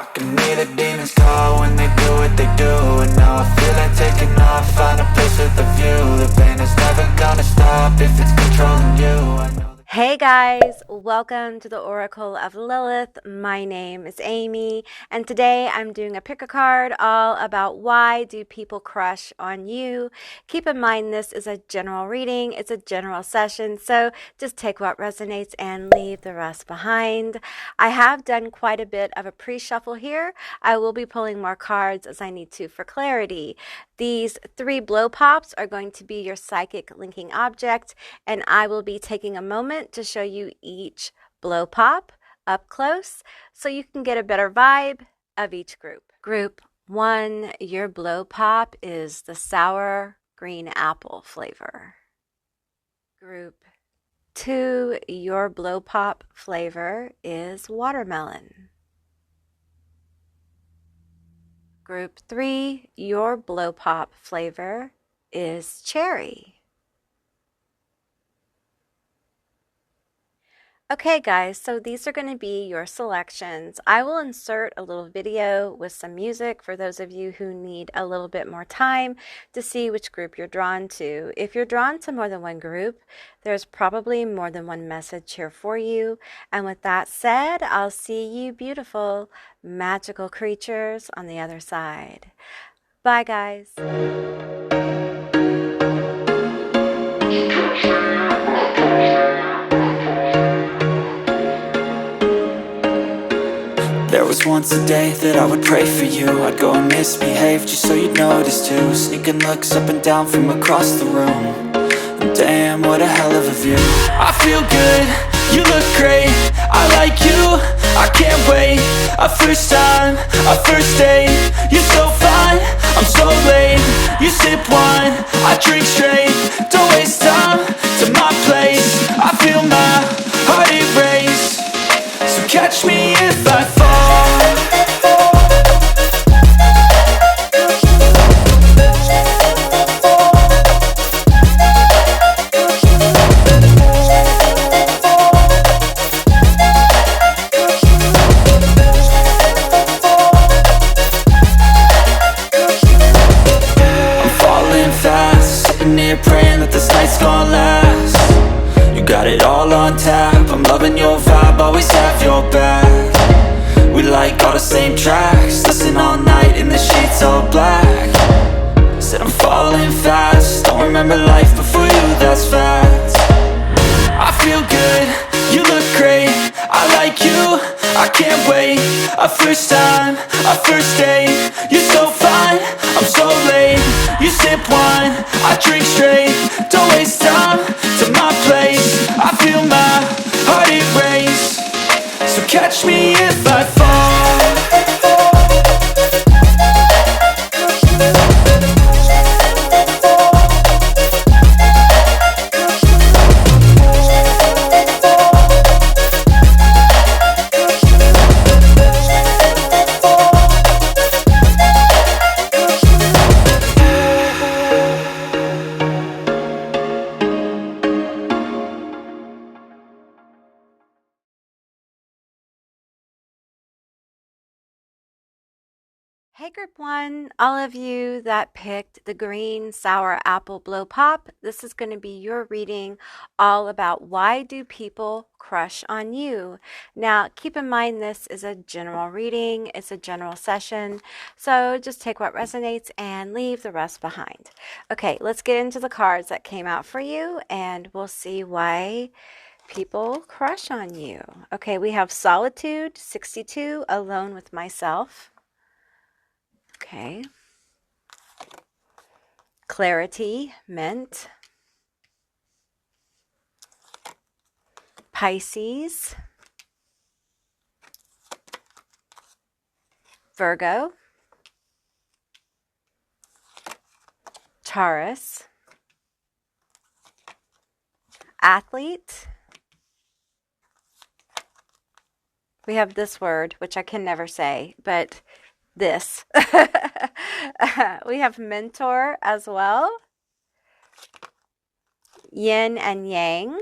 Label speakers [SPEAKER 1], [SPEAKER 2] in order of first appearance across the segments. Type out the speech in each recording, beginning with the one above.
[SPEAKER 1] I can hear the demons call when they do what they do. And now I feel like taking off, find a place with a view. The pain is never gonna stop if it's controlling you. I know.
[SPEAKER 2] Hey guys, welcome to the Oracle of Lilith. My name is Amy, and today I'm doing a pick a card all about why do people crush on you. Keep in mind this is a general reading, it's a general session, so just take what resonates and leave the rest behind. I have done quite a bit of a pre-shuffle here. I will be pulling more cards as I need to for clarity. These 3 blow pops are going to be your psychic linking object, and I will be taking a moment to show you each blow pop up close so you can get a better vibe of each group. Group 1, your blow pop is the sour green apple flavor. Group 2, your blow pop flavor is watermelon. Group 3, your blow pop flavor is cherry. Okay guys, so these are going to be your selections. I will insert a little video with some music for those of you who need a little bit more time to see which group you're drawn to. If you're drawn to more than one group, there's probably more than one message here for you. And with that said, I'll see you beautiful, magical creatures on the other side. Bye guys.
[SPEAKER 1] There was once a day that I would pray for you. I'd go and misbehave just so you'd notice too. Sneaking looks up and down from across the room. And damn, what a hell of a view. I feel good, you look great, I like you, I can't wait. A first time, a first date, you're so fine, I'm so late. You sip wine, I drink straight. Don't waste time to my place. I feel my heart erase. So catch me if I fall. I'm falling fast, sitting here praying that this night's gonna last. You got it all on tap, I'm loving your vibe, always have your back. We like all the same tracks, listen all night in the sheets all black. Said I'm falling fast, don't remember life before you, that's fact. I feel good, you look great, I like you, I can't wait. A first time, a first date, you're so fine, I'm so late. You sip wine, I drink straight. Don't waste time to my place. I feel my heart erase. So catch me if I fall.
[SPEAKER 2] Hey Group 1, all of you that picked the green sour apple blow pop, this is going to be your reading all about why do people crush on you. Now keep in mind this is a general reading, it's a general session, so just take what resonates and leave the rest behind. Okay, let's get into the cards that came out for you and we'll see why people crush on you. Okay, we have Solitude, 62, Alone with Myself. Okay. Clarity, Mint. Pisces. Virgo. Taurus. Athlete. We have this word, which I can never say, but this. We have mentor as well. Yin and yang.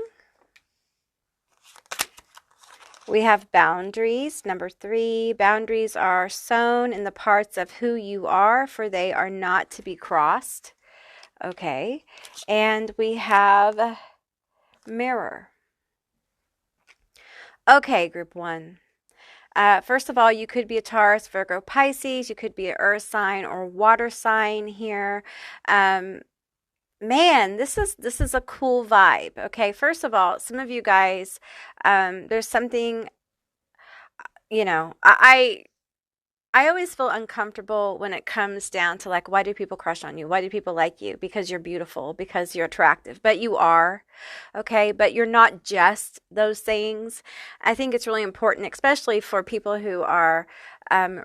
[SPEAKER 2] We have boundaries. Number 3, boundaries are sown in the parts of who you are, for they are not to be crossed. Okay. And we have mirror. Okay, group 1. First of all, you could be a Taurus, Virgo, Pisces. You could be an earth sign or water sign here. Man, this is a cool vibe. Okay, first of all, some of you guys, there's something, you know, I always feel uncomfortable when it comes down to like, why do people crush on you? Why do people like you? Because you're beautiful, because you're attractive. But you are, okay? But you're not just those things. I think it's really important, especially for people who are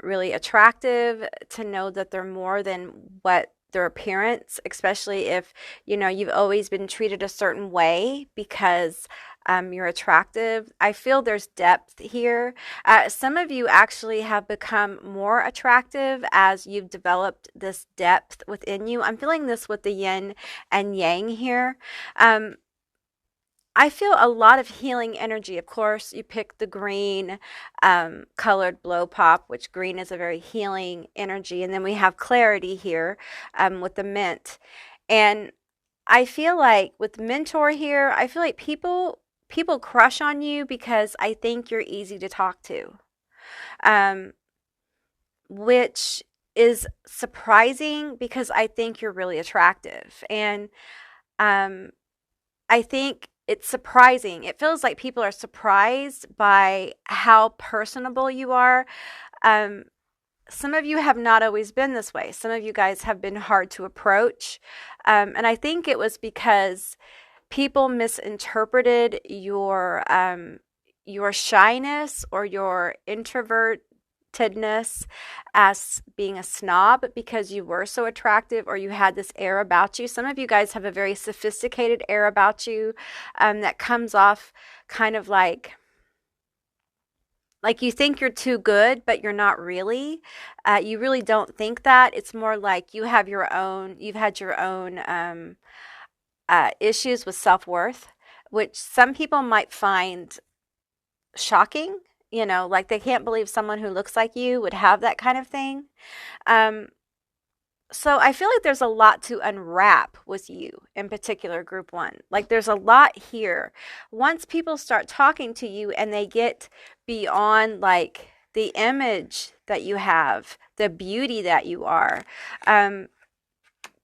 [SPEAKER 2] really attractive, to know that they're more than what their appearance, especially if, you know, you've always been treated a certain way because you're attractive. I feel there's depth here. Some of you actually have become more attractive as you've developed this depth within you. I'm feeling this with the yin and yang here. I feel a lot of healing energy. Of course, you pick the green colored blow pop, which green is a very healing energy. And then we have clarity here with the mint. And I feel like with mentor here, I feel like people crush on you because I think you're easy to talk to, which is surprising because I think you're really attractive. And I think it's surprising. It feels like people are surprised by how personable you are. Some of you have not always been this way. Some of you guys have been hard to approach. And I think it was because people misinterpreted your shyness or your introvertedness as being a snob because you were so attractive or you had this air about you. Some of you guys have a very sophisticated air about you that comes off kind of like you think you're too good, but you're not really. You really don't think that. It's more like you've had your own issues with self-worth, which some people might find shocking. You know, like they can't believe someone who looks like you would have that kind of thing. So I feel like there's a lot to unwrap with you in particular, group 1. Like there's a lot here. Once people start talking to you and they get beyond like the image that you have, the beauty that you are,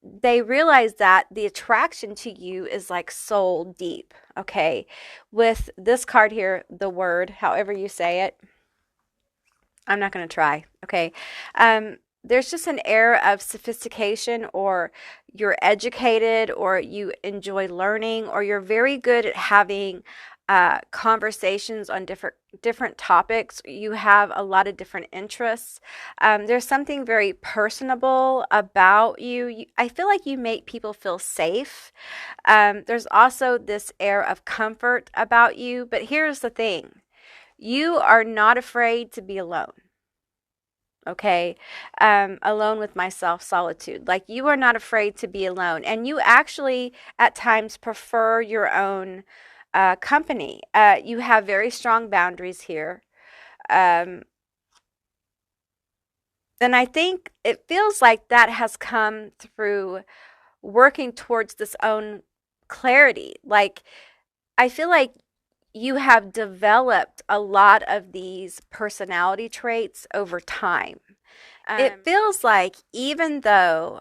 [SPEAKER 2] they realize that the attraction to you is like soul deep. Okay. With this card here, the word, however you say it, I'm not going to try. Okay. There's just an air of sophistication, or you're educated, or you enjoy learning, or you're very good at having conversations on different topics. You have a lot of different interests. There's something very personable about you. I feel like you make people feel safe. There's also this air of comfort about you. But here's the thing. You are not afraid to be alone. Okay. Alone with myself, solitude. Like you are not afraid to be alone. And you actually at times prefer your own company. You have very strong boundaries here. And I think it feels like that has come through working towards this own clarity. Like I feel like you have developed a lot of these personality traits over time. It feels like even though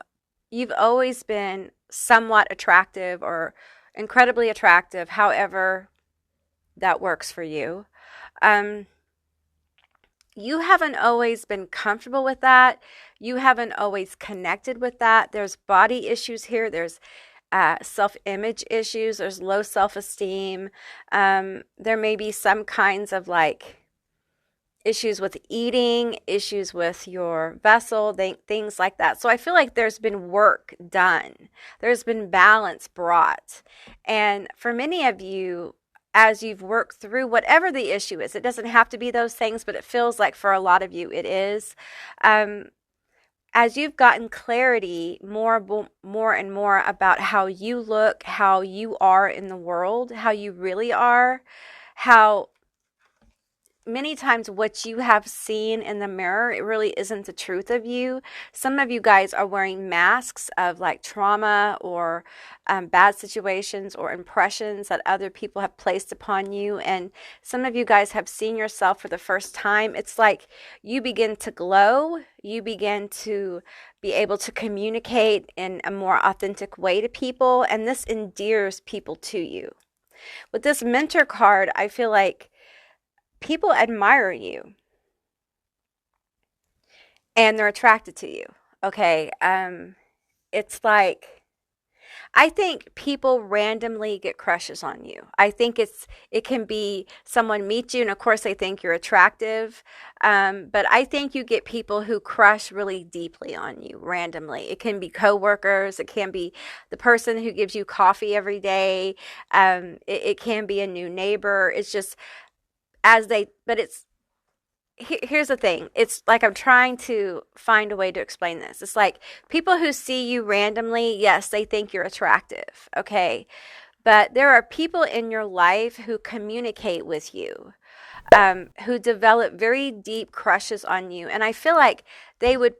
[SPEAKER 2] you've always been somewhat attractive or incredibly attractive, however that works for you, you haven't always been comfortable with that. You haven't always connected with that. There's body issues here. There's self-image issues. There's low self-esteem. There may be some kinds of like issues with eating, issues with your vessel, things like that. So I feel like there's been work done. There's been balance brought. And for many of you, as you've worked through whatever the issue is, it doesn't have to be those things, but it feels like for a lot of you it is. As you've gotten clarity more and more about how you look, how you are in the world, how you really are, how many times what you have seen in the mirror, it really isn't the truth of you. Some of you guys are wearing masks of like trauma or bad situations or impressions that other people have placed upon you. And some of you guys have seen yourself for the first time. It's like you begin to glow, you begin to be able to communicate in a more authentic way to people, and this endears people to you. With this mentor card, I feel like people admire you and they're attracted to you. Okay. It's like, I think people randomly get crushes on you. I think it can be someone meets you and of course they think you're attractive. But I think you get people who crush really deeply on you randomly. It can be coworkers. It can be the person who gives you coffee every day. It can be a new neighbor. It's just but here's the thing. It's like I'm trying to find a way to explain this. It's like people who see you randomly, yes, they think you're attractive, okay? But there are people in your life who communicate with you, who develop very deep crushes on you. And I feel like they would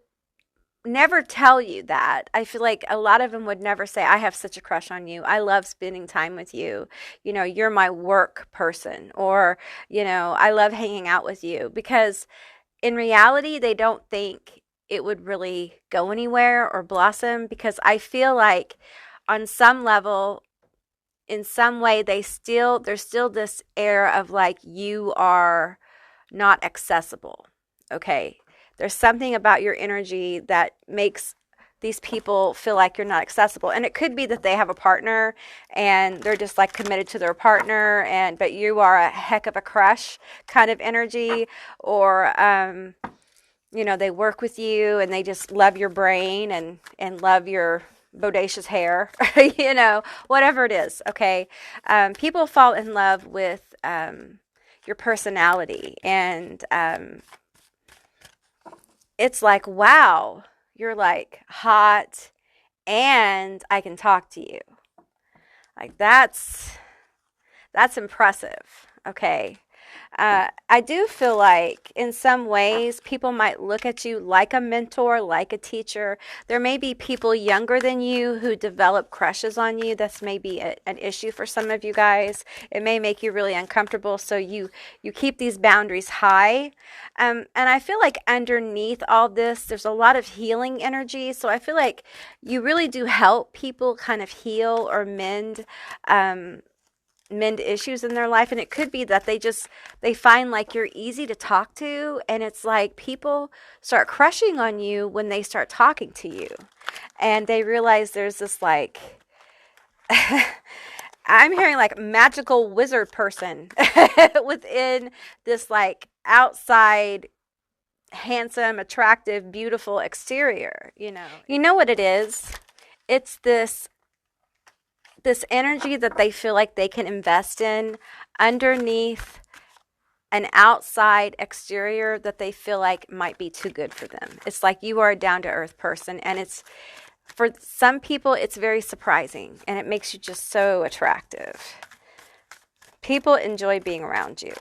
[SPEAKER 2] never tell you that. I feel like a lot of them would never say, I have such a crush on you. I love spending time with you. You know, you're my work person. Or, you know, I love hanging out with you. Because in reality, they don't think it would really go anywhere or blossom. Because I feel like on some level, in some way, there's still this air of like you are not accessible. Okay. There's something about your energy that makes these people feel like you're not accessible. And it could be that they have a partner and they're just like committed to their partner, but you are a heck of a crush kind of energy. Or, you know, they work with you and they just love your brain and love your bodacious hair, you know, whatever it is. Okay. People fall in love with your personality, and it's like, wow, you're like hot and I can talk to you. Like that's impressive. Okay. I do feel like in some ways people might look at you like a mentor, like a teacher. There may be people younger than you who develop crushes on you. That's maybe an issue for some of you guys. It may make you really uncomfortable. So you keep these boundaries high. And I feel like underneath all this, there's a lot of healing energy. So I feel like you really do help people kind of heal or mend issues in their life. And it could be that they find like you're easy to talk to, and it's like people start crushing on you when they start talking to you, and they realize there's this like I'm hearing like magical wizard person within this like outside handsome, attractive, beautiful exterior. You know what it is? It's this energy that they feel like they can invest in underneath an outside exterior that they feel like might be too good for them. It's like you are a down-to-earth person, and it's, for some people, it's very surprising, and it makes you just so attractive. People enjoy being around you.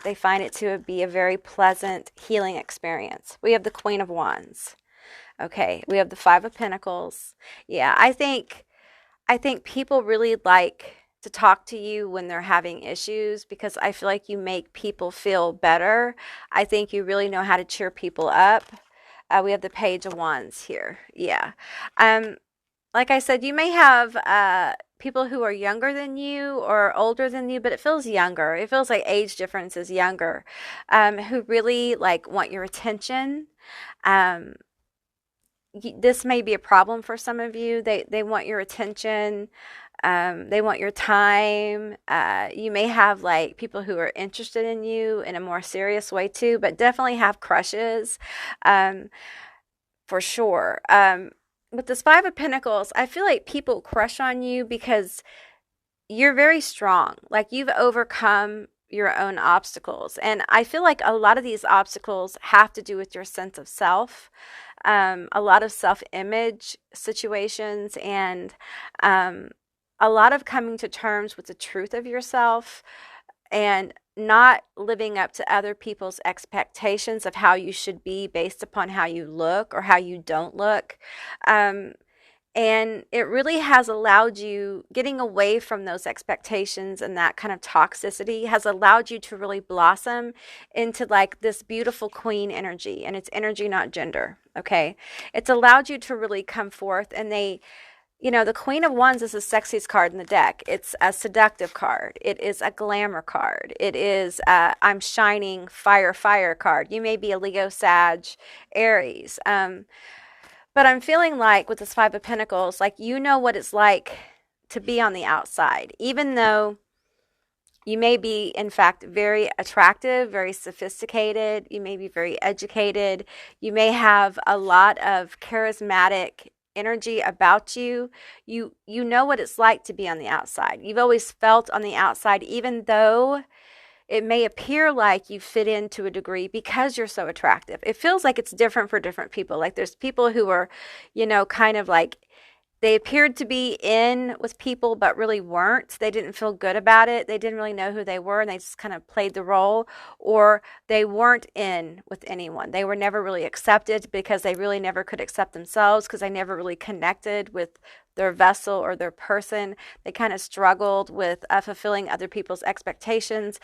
[SPEAKER 2] They find it to be a very pleasant, healing experience. We have the Queen of Wands. Okay, we have the Five of Pentacles. Yeah, I think people really like to talk to you when they're having issues, because I feel like you make people feel better. I think you really know how to cheer people up. We have the Page of Wands here. Yeah. Like I said, you may have people who are younger than you or older than you, but it feels younger. It feels like age difference is younger, who really like want your attention. This may be a problem for some of you. They want your attention. They want your time. You may have like people who are interested in you in a more serious way too, but definitely have crushes, for sure. With this Five of Pentacles, I feel like people crush on you because you're very strong. Like you've overcome your own obstacles. And I feel like a lot of these obstacles have to do with your sense of self. A lot of self-image situations, and a lot of coming to terms with the truth of yourself. and not living up to other people's expectations of how you should be based upon how you look or how you don't look. Um, and it really has allowed you, getting away from those expectations and that kind of toxicity has allowed you to really blossom into like this beautiful queen energy. And it's energy, not gender. Okay. It's allowed you to really come forth. And the Queen of Wands is the sexiest card in the deck. It's a seductive card. It is a glamour card. It is I'm shining fire card. You may be a Leo, Sag, Aries. But I'm feeling like with this Five of Pentacles, like you know what it's like to be on the outside, even though you may be, in fact, very attractive, very sophisticated. You may be very educated. You may have a lot of charismatic energy about you. You know what it's like to be on the outside. You've always felt on the outside, even though it may appear like you fit in to a degree because you're so attractive. It feels like it's different for different people. Like there's people who are, kind of like they appeared to be in with people, but really weren't. They didn't feel good about it. They didn't really know who they were, and they just kind of played the role. Or they weren't in with anyone. They were never really accepted because they really never could accept themselves because they never really connected with their vessel or their person. They kind of struggled with fulfilling other people's expectations.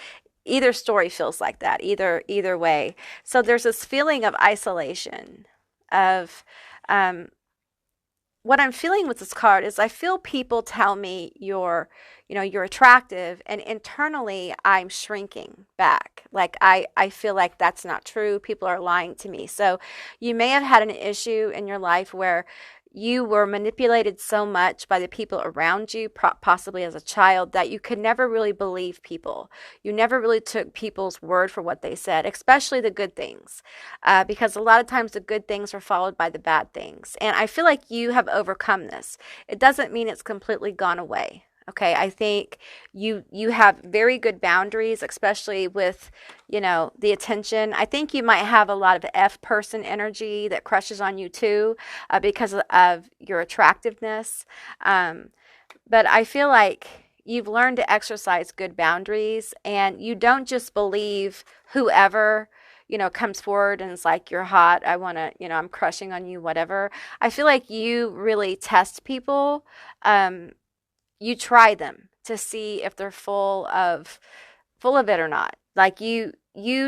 [SPEAKER 2] Either story feels like that, either way. So there's this feeling of isolation, of what I'm feeling with this card is I feel people tell me you're attractive, and internally I'm shrinking back. Like I feel like that's not true. People are lying to me. So you may have had an issue in your life where you were manipulated so much by the people around you, possibly as a child, that you could never really believe people. You never really took people's word for what they said, especially the good things, because a lot of times the good things are followed by the bad things. And I feel like you have overcome this. It doesn't mean it's completely gone away. Okay, I think you have very good boundaries, especially with, the attention. I think you might have a lot of F person energy that crushes on you too, because of your attractiveness. But I feel like you've learned to exercise good boundaries, and you don't just believe whoever comes forward and is like, you're hot, I want to, I'm crushing on you, whatever. I feel like you really test people. You try them to see if they're full of it or not. Like you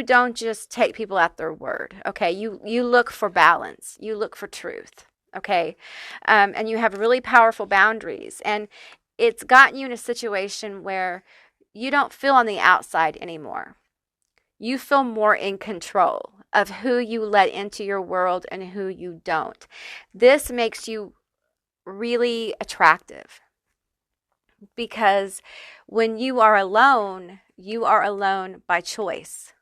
[SPEAKER 2] don't just take people at their word. Okay. You look for balance. You look for truth. Okay. And you have really powerful boundaries, and it's gotten you in a situation where you don't feel on the outside anymore. You feel more in control of who you let into your world and who you don't. This makes you really attractive. Because when you are alone by choice.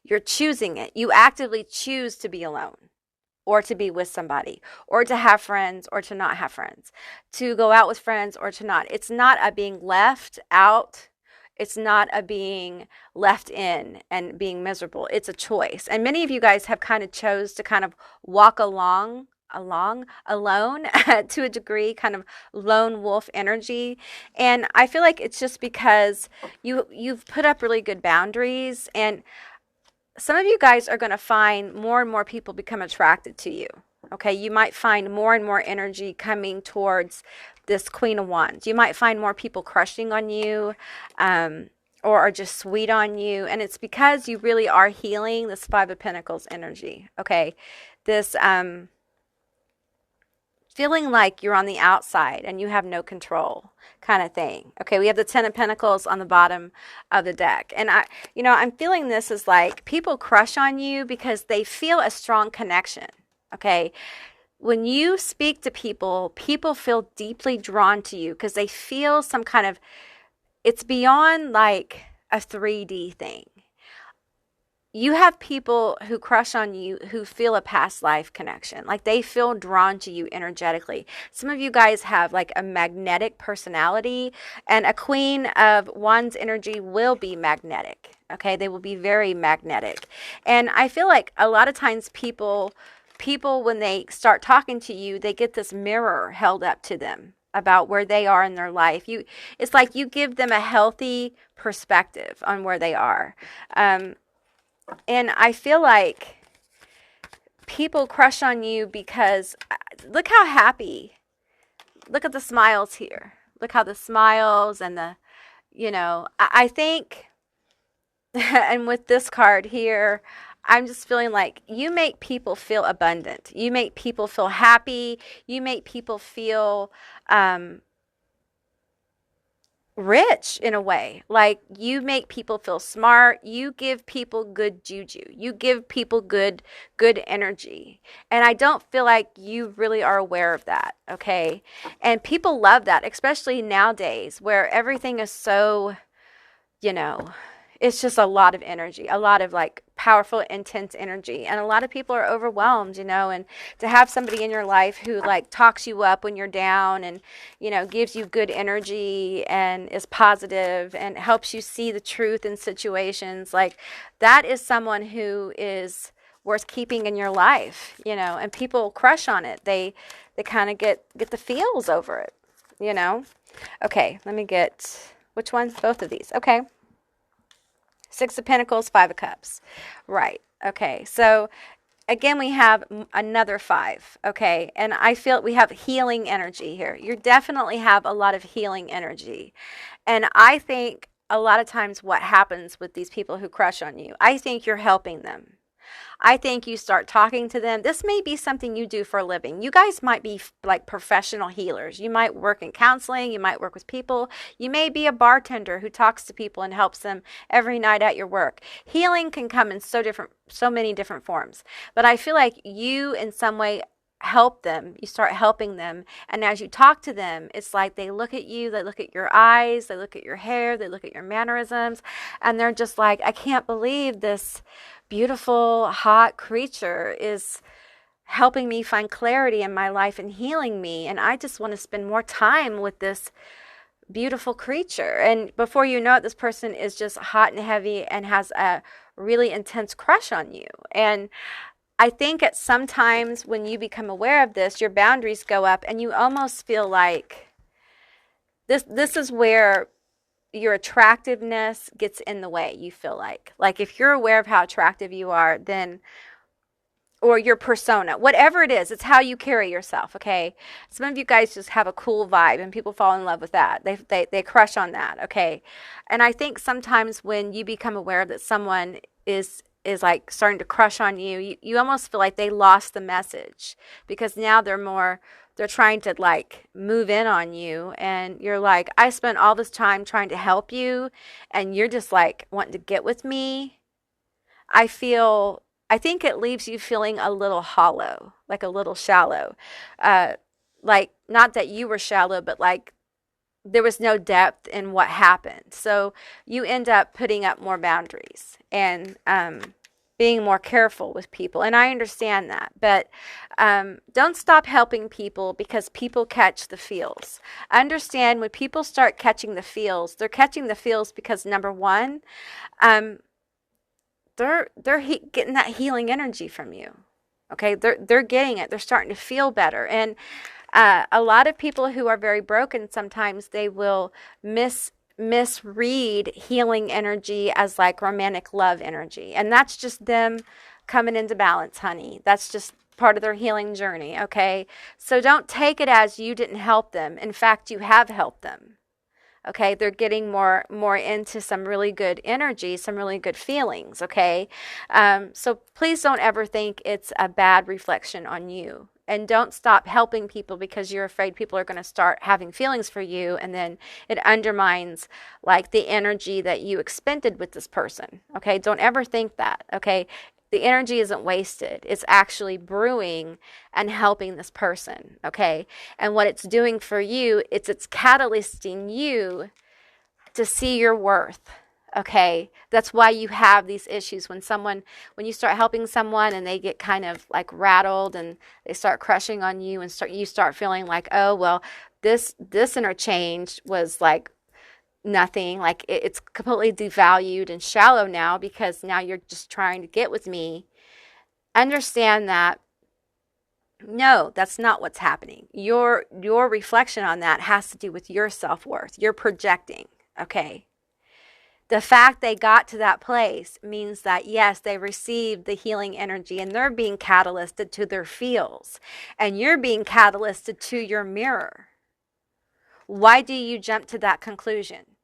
[SPEAKER 2] You're choosing it. You actively choose to be alone, or to be with somebody, or to have friends, or to not have friends, to go out with friends, or to not. It's not a being left out. It's not a being left in and being miserable. It's a choice. And many of you guys have kind of chose to kind of walk alone to a degree, kind of lone wolf energy. And I feel like it's just because you've put up really good boundaries, and some of you guys are going to find more and more people become attracted to you. Okay, you might find more and more energy coming towards this Queen of Wands. You might find more people crushing on you, or are just sweet on you, and it's because you really are healing this Five of Pentacles energy. Okay, this feeling like you're on the outside and you have no control kind of thing. Okay, we have the Ten of Pentacles on the bottom of the deck. And I'm feeling this is like people crush on you because they feel a strong connection. Okay, when you speak to people, people feel deeply drawn to you because they feel some kind of, it's beyond like a 3D thing. You have people who crush on you who feel a past life connection. Like they feel drawn to you energetically. Some of you guys have like a magnetic personality, and a Queen of Wands energy will be magnetic. Okay, they will be very magnetic. And I feel like a lot of times people when they start talking to you, they get this mirror held up to them. about where they are in their life. It's like you give them a healthy perspective on where they are. And I feel like people crush on you because look how happy, look at the smiles here. Look how the smiles and I think, and with this card here, I'm just feeling like you make people feel abundant. You make people feel happy. You make people feel rich in a way. Like you make people feel smart. You give people good juju. You give people good energy. And I don't feel like you really are aware of that, okay? And people love that, especially nowadays where everything is so, it's just a lot of energy, a lot of like powerful, intense energy. And a lot of people are overwhelmed, and to have somebody in your life who like talks you up when you're down and, gives you good energy and is positive and helps you see the truth in situations, like that is someone who is worth keeping in your life, and people crush on it. They kind of get the feels over it, Okay, let me get, which ones? Both of these. Okay. Six of Pentacles, Five of Cups. Right. Okay. So again, we have another five. Okay. And I feel we have healing energy here. You definitely have a lot of healing energy. And I think a lot of times what happens with these people who crush on you, I think you're helping them. I think you start talking to them. This may be something you do for a living. You guys might be like professional healers. You might work in counseling. You might work with people. You may be a bartender who talks to people and helps them every night at your work. Healing can come in so many different forms. But I feel like you in some way help them. You start helping them. And as you talk to them, it's like they look at you, they look at your eyes, they look at your hair, they look at your mannerisms, and they're just like, I can't believe this beautiful, hot creature is helping me find clarity in my life and healing me. And I just want to spend more time with this beautiful creature. And before you know it, this person is just hot and heavy and has a really intense crush on you. And I think at sometimes when you become aware of this, your boundaries go up and you almost feel like this is where your attractiveness gets in the way. You feel like if you're aware of how attractive you are, then, or your persona, whatever it is, it's how you carry yourself. Okay. Some of you guys just have a cool vibe and people fall in love with that. They crush on that. Okay. And I think sometimes when you become aware that someone is like starting to crush on you, you almost feel like they lost the message because now they're trying to like move in on you, and you're like, I spent all this time trying to help you and you're just like wanting to get with me. I think it leaves you feeling a little hollow, like a little shallow. Like not that you were shallow, but like there was no depth in what happened. So you end up putting up more boundaries and being more careful with people. And I understand that. But don't stop helping people because people catch the feels. Understand when people start catching the feels, they're catching the feels because number one, they're getting that healing energy from you. Okay, they're getting it. They're starting to feel better. And a lot of people who are very broken, sometimes they will misread healing energy as like romantic love energy. And that's just them coming into balance, honey. That's just part of their healing journey, okay? So don't take it as you didn't help them. In fact, you have helped them. Okay, they're getting more into some really good energy, some really good feelings, okay? So please don't ever think it's a bad reflection on you. And don't stop helping people because you're afraid people are going to start having feelings for you, and then it undermines like the energy that you expended with this person, okay? Don't ever think that, okay? The energy isn't wasted. It's actually brewing and helping this person, okay? And what it's doing for you, it's catalyzing you to see your worth, okay? That's why you have these issues when you start helping someone and they get kind of like rattled and they start crushing on you and you start feeling like, oh, well, this interchange was like nothing, like it's completely devalued and shallow now because now you're just trying to get with me. Understand that No, that's not what's happening. Your reflection on that has to do with your self-worth. You're projecting, okay? The fact they got to that place means that, yes, they received the healing energy and they're being catalyzed to their fields, and you're being catalyzed to your mirror. Why do you jump to that conclusion?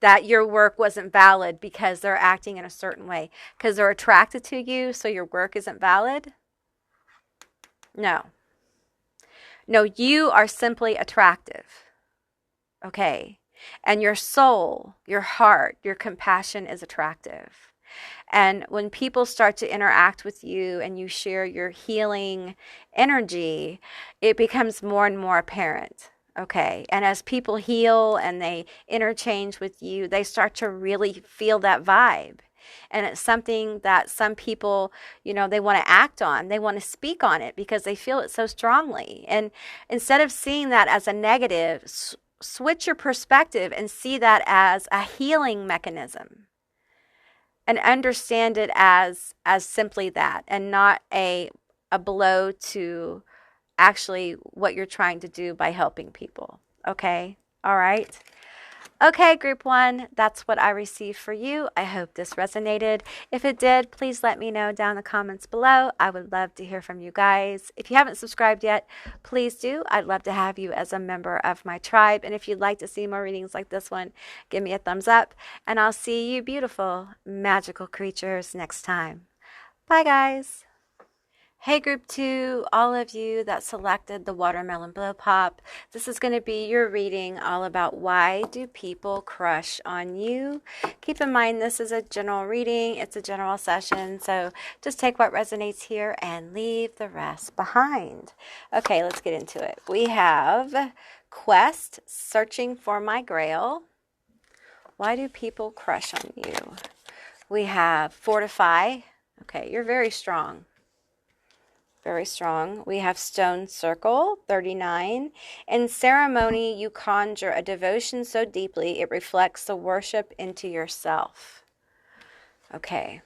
[SPEAKER 2] That your work wasn't valid because they're acting in a certain way? Because they're attracted to you, so your work isn't valid? No. No, you are simply attractive. Okay. And your soul, your heart, your compassion is attractive. And when people start to interact with you and you share your healing energy, it becomes more and more apparent. Okay. And as people heal and they interchange with you, they start to really feel that vibe. And it's something that some people, they want to act on. They want to speak on it because they feel it so strongly. And instead of seeing that as a negative, switch your perspective and see that as a healing mechanism. And understand it as simply that, and not a blow to actually what you're trying to do by helping people. Okay? All right? Okay, group one, that's what I received for you. I hope this resonated. If it did, please let me know down in the comments below. I would love to hear from you guys. If you haven't subscribed yet, please do. I'd love to have you as a member of my tribe. And if you'd like to see more readings like this one, give me a thumbs up. And I'll see you beautiful, magical creatures next time. Bye, guys. Hey group 2, all of you that selected the watermelon blow pop, this is going to be your reading all about why do people crush on you. Keep in mind this is a general reading, it's a general session, so just take what resonates here and leave the rest behind. Okay, let's get into it. We have Quest, Searching for My Grail. Why do people crush on you? We have Fortify. Okay, you're very strong. Very strong. We have Stone Circle, 39. In ceremony, you conjure a devotion so deeply it reflects the worship into yourself. Okay.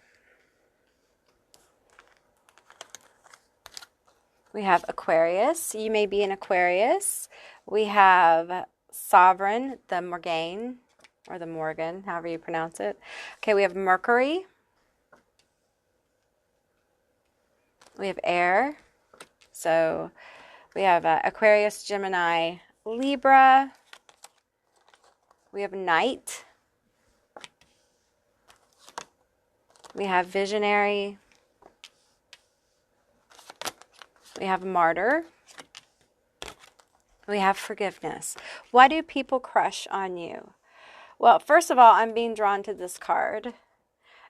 [SPEAKER 2] We have Aquarius. You may be an Aquarius. We have Sovereign, the Morgane, or the Morgan, however you pronounce it. Okay, we have Mercury. We have air, so we have Aquarius, Gemini, Libra. We have night. We have visionary. We have martyr. We have forgiveness. Why do people crush on you? Well, first of all, I'm being drawn to this card.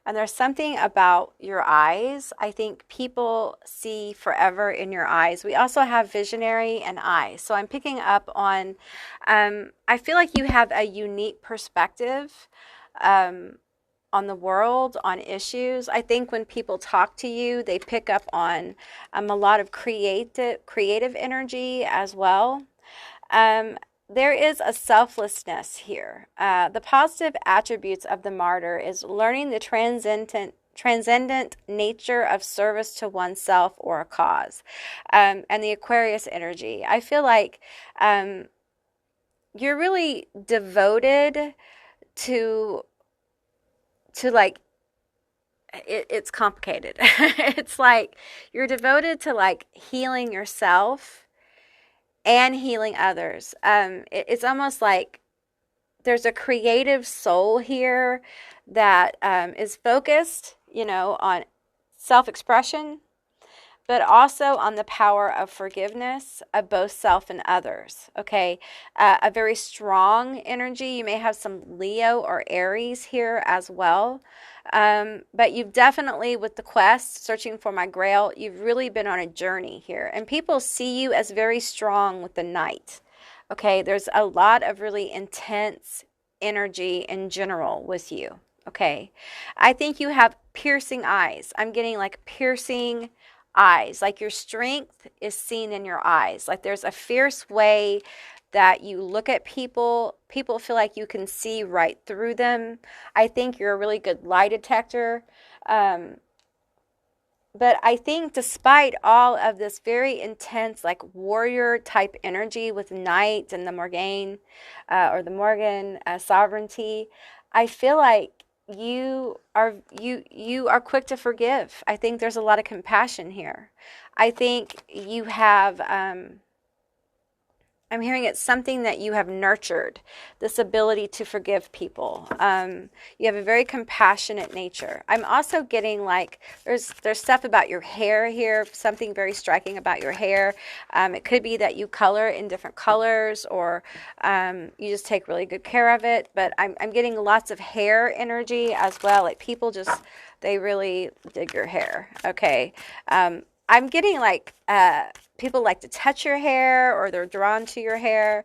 [SPEAKER 2] And there's something about your eyes. I think people see forever in your eyes. We also have visionary and eyes. So I'm picking up on, I feel like you have a unique perspective on the world, on issues. I think when people talk to you, they pick up on a lot of creative energy as well. There is a selflessness here. The positive attributes of the martyr is learning the transcendent nature of service to oneself or a cause. And the Aquarius energy. I feel like you're really devoted to like, it's complicated. It's like you're devoted to like healing yourself and healing others. It's almost like there's a creative soul here that is focused, on self-expression, but also on the power of forgiveness of both self and others. Okay, a very strong energy. You may have some Leo or Aries here as well. But you've definitely, with the quest, searching for my grail, you've really been on a journey here. And people see you as very strong with the Knight. Okay, there's a lot of really intense energy in general with you. Okay, I think you have piercing eyes. I'm getting like piercing eyes, like your strength is seen in your eyes. Like there's a fierce way that you look at people. People feel like you can see right through them. I think you're a really good lie detector. But I think despite all of this very intense, like warrior type energy with Knight and the Morgaine, or the Morgan sovereignty, I feel like you are quick to forgive. I think there's a lot of compassion here. I think you have I'm hearing it's something that you have nurtured, this ability to forgive people. You have a very compassionate nature. I'm also getting like there's stuff about your hair here, something very striking about your hair. It could be that you color in different colors, or you just take really good care of it. But I'm getting lots of hair energy as well. Like people just, they really dig your hair. Okay. I'm getting like people like to touch your hair, or they're drawn to your hair.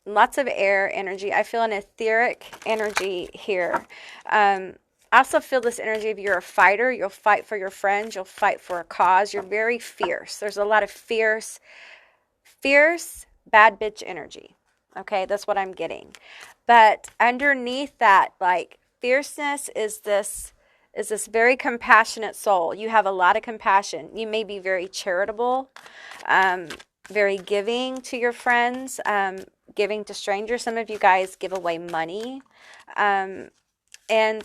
[SPEAKER 2] Lots of air energy. I feel an etheric energy here. I also feel this energy of you're a fighter. You'll fight for your friends. You'll fight for a cause. You're very fierce. There's a lot of fierce bad bitch energy. Okay, that's what I'm getting. But underneath that, like fierceness, is this very compassionate soul. You have a lot of compassion. You may be very charitable, very giving to your friends, giving to strangers. Some of you guys give away money. And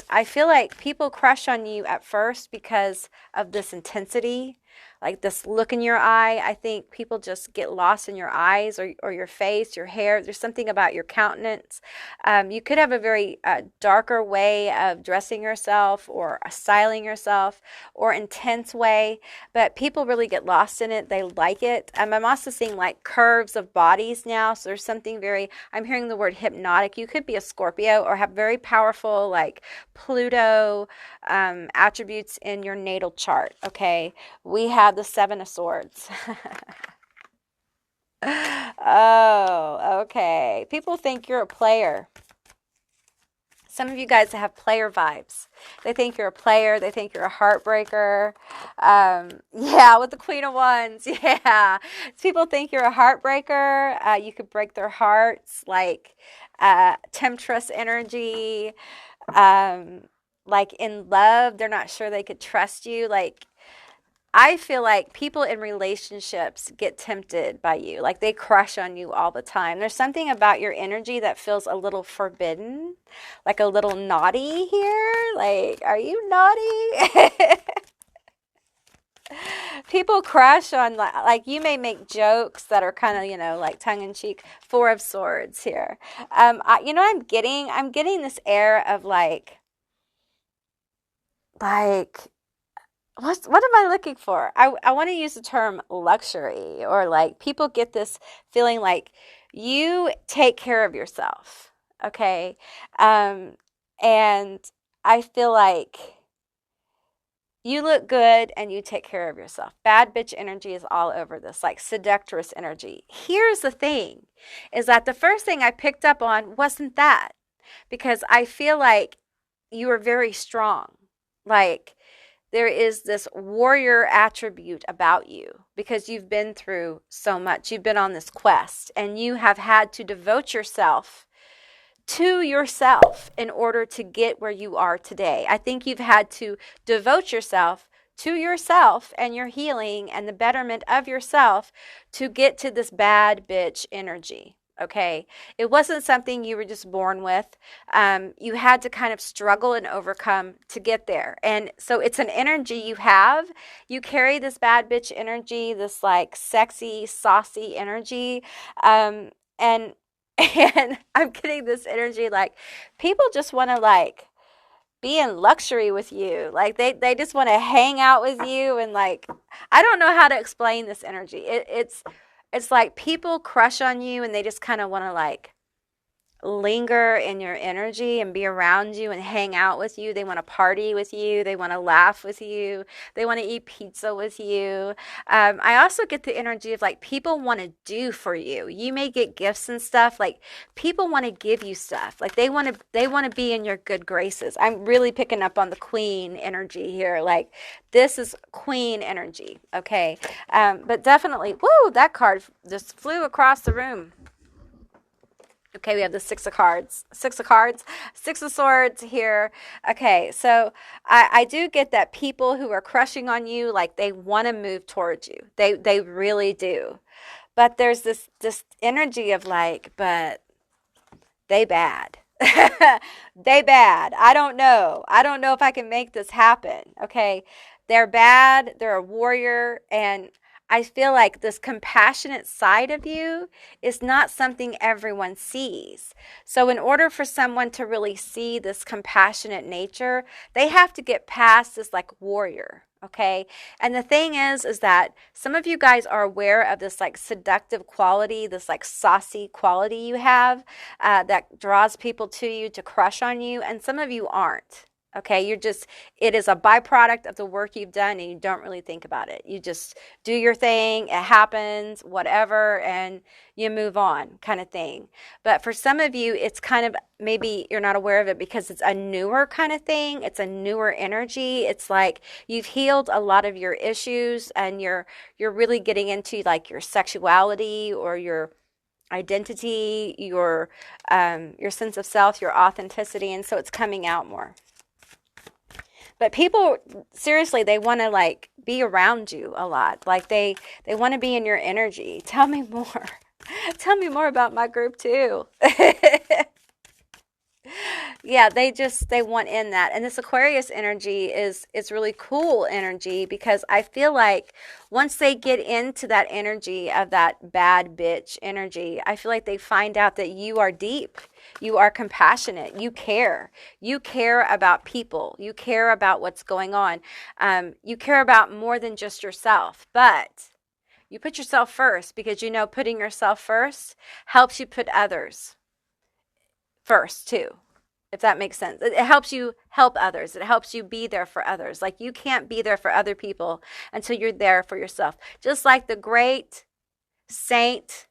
[SPEAKER 2] I feel like people crush on you at first because of this intensity, like this look in your eye. I think people just get lost in your eyes, or your face, your hair. There's something about your countenance. You could have a very darker way of dressing yourself, or styling yourself, or intense way, but people really get lost in it. They like it. I'm also seeing like curves of bodies now. So there's something very, I'm hearing the word hypnotic. You could be a Scorpio, or have very powerful like Pluto attributes in your natal chart. Okay. We have the Seven of Swords. Oh, okay. People think you're a player. Some of you guys have player vibes. They think you're a player. They think you're a heartbreaker. Yeah, with the Queen of Wands. Yeah. People think you're a heartbreaker. You could break their hearts, like temptress energy. Like in love, they're not sure they could trust you. Like, I feel like people in relationships get tempted by you. Like they crush on you all the time. There's something about your energy that feels a little forbidden, like a little naughty here. Like, are you naughty? People crush on, like you may make jokes that are kind of, like tongue in cheek. Four of Swords here. I'm getting this air of like what am I looking for? I want to use the term luxury, or like people get this feeling like you take care of yourself. Okay. And I feel like you look good and you take care of yourself. Bad bitch energy is all over this, like seductress energy. Here's the thing, is that the first thing I picked up on wasn't that, because I feel like you are very strong. Like, there is this warrior attribute about you, because you've been through so much. You've been on this quest, and you have had to devote yourself to yourself in order to get where you are today. I think you've had to devote yourself to yourself and your healing and the betterment of yourself to get to this bad bitch energy. Okay. It wasn't something you were just born with. You had to kind of struggle and overcome to get there. And so it's an energy you have. You carry this bad bitch energy, this like sexy, saucy energy. And and I'm getting this energy like people just want to like be in luxury with you. Like they just want to hang out with you, and like I don't know how to explain this energy. It's like people crush on you, and they just kind of want to like linger in your energy and be around you and hang out with you. They want to party with you. They want to laugh with you. They want to eat pizza with you. I also get the energy of like people want to do for you. You may get gifts and stuff. Like people want to give you stuff. Like they want to be in your good graces. I'm really picking up on the queen energy here. Like this is queen energy. Okay. But definitely, woo, that card just flew across the room. Okay, we have the Six of Cards. Six of Cards. Six of Swords here. Okay, so I do get that people who are crushing on you, like they want to move towards you. They really do. But there's this energy of like, but they bad. They bad. I don't know. I don't know if I can make this happen. Okay. They're bad. They're a warrior. And I feel like this compassionate side of you is not something everyone sees. So, in order for someone to really see this compassionate nature, they have to get past this like warrior. Okay. And the thing is that some of you guys are aware of this like seductive quality, this like saucy quality you have that draws people to you to crush on you. And some of you aren't. Okay, it is a byproduct of the work you've done and you don't really think about it. You just do your thing, it happens, whatever, and you move on kind of thing. But for some of you, it's kind of, maybe you're not aware of it because it's a newer kind of thing. It's a newer energy. It's like you've healed a lot of your issues and you're really getting into like your sexuality or your identity, your sense of self, your authenticity, and so it's coming out more. But people, seriously, they want to like be around you a lot. Like they want to be in your energy. Tell me more. Tell me more about my group too. Yeah, they want in that. And this Aquarius energy is really cool energy because I feel like once they get into that energy of that bad bitch energy, I feel like they find out that you are deep. You are compassionate. You care. You care about people. You care about what's going on. You care about more than just yourself. But you put yourself first because you know putting yourself first helps you put others first too, if that makes sense. It helps you help others. It helps you be there for others. Like you can't be there for other people until you're there for yourself. Just like the great Saint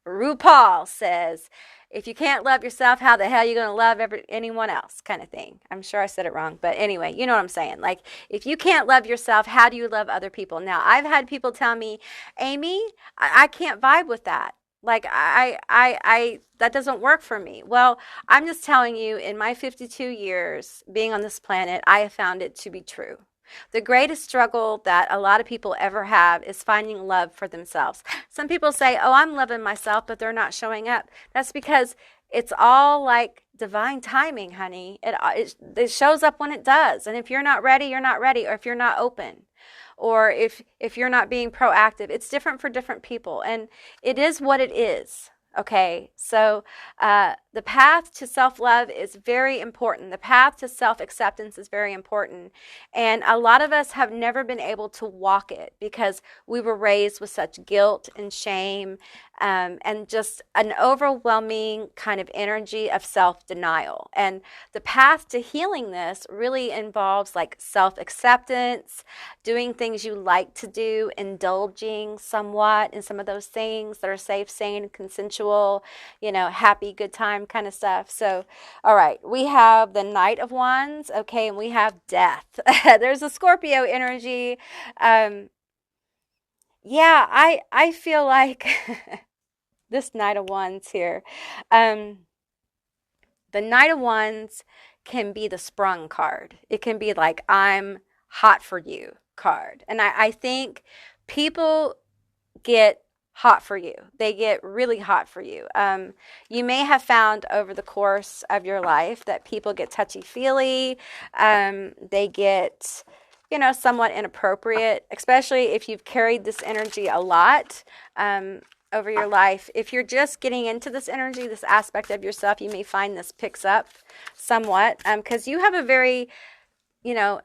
[SPEAKER 2] RuPaul says, if you can't love yourself, how the hell are you going to love anyone else, kind of thing. I'm sure I said it wrong, but anyway, you know what I'm saying. Like, if you can't love yourself, how do you love other people? Now, I've had people tell me, Amy, I can't vibe with that. Like, that doesn't work for me. Well, I'm just telling you, in my 52 years being on this planet, I have found it to be true. The greatest struggle that a lot of people ever have is finding love for themselves. Some people say, oh, I'm loving myself, but they're not showing up. That's because it's all like divine timing, honey. It shows up when it does. And if you're not ready, you're not ready. Or if you're not open. Or if you're not being proactive. It's different for different people. And it is what it is. Okay, so the path to self-love is very important. The path to self-acceptance is very important. And a lot of us have never been able to walk it because we were raised with such guilt and shame and just an overwhelming kind of energy of self-denial. And the path to healing this really involves like self-acceptance, doing things you like to do, indulging somewhat in some of those things that are safe, sane, consensual, happy, good time kind of stuff. So, all right, we have the Knight of Wands, okay, and we have Death. There's a Scorpio energy. Yeah, I feel like this Knight of Wands here. The Knight of Wands can be the sprung card. It can be like, I'm hot for you card. And I think people get hot for you. They get really hot for you. You may have found over the course of your life that people get touchy-feely. They get, somewhat inappropriate, especially if you've carried this energy a lot over your life. If you're just getting into this energy, this aspect of yourself, you may find this picks up somewhat because you have a very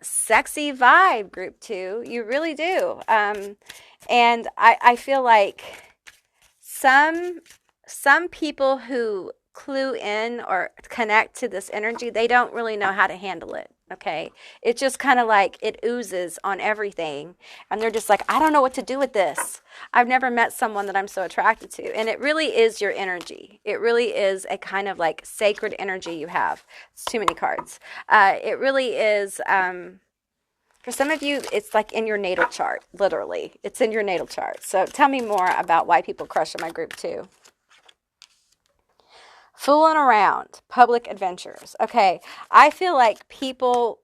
[SPEAKER 2] sexy vibe, group 2. You really do. And I feel like some people who clue in or connect to this energy, they don't really know how to handle it. Okay. It's just kind of like it oozes on everything. And they're just like, I don't know what to do with this. I've never met someone that I'm so attracted to. And it really is your energy. It really is a kind of like sacred energy you have. It's too many cards. It really is, for some of you, it's like in your natal chart, literally. It's in your natal chart. So tell me more about why people crush on my group 2. Fooling around, public adventures. Okay, I feel like people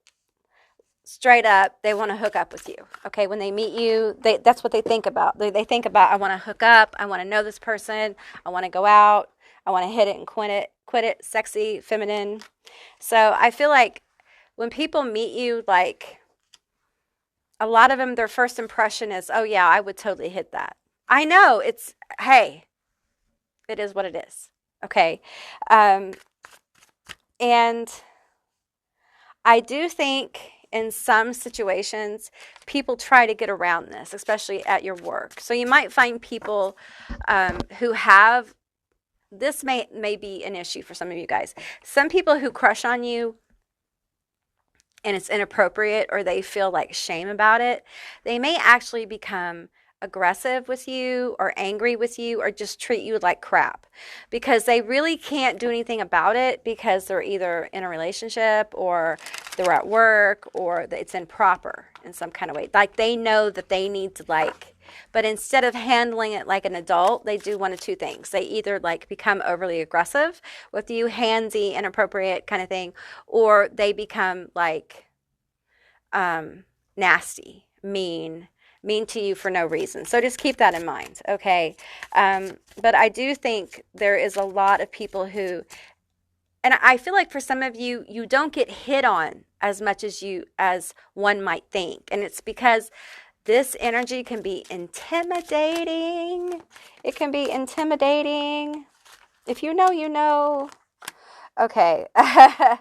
[SPEAKER 2] straight up, they want to hook up with you. Okay, when they meet you, that's what they think about. They think about, I want to hook up, I want to know this person, I want to go out, I want to hit it and quit it, sexy, feminine. So I feel like when people meet you, like a lot of them, their first impression is, oh yeah, I would totally hit that. I know, hey, it is what it is. Okay. And I do think in some situations, people try to get around this, especially at your work. So you might find people who have, this may be an issue for some of you guys. Some people who crush on you and it's inappropriate or they feel like shame about it, they may actually become aggressive with you or angry with you or just treat you like crap because they really can't do anything about it because they're either in a relationship or they're at work or it's improper in some kind of way. Like they know that they need to but instead of handling it like an adult, they do one of two things. They either become overly aggressive with you, handsy, inappropriate kind of thing, or they become nasty, mean to you for no reason. So just keep that in mind, okay? But I do think there is a lot of people who, and I feel like for some of you, you don't get hit on as much as one might think. And it's because this energy can be intimidating. It can be intimidating. If you know, you know. Okay. A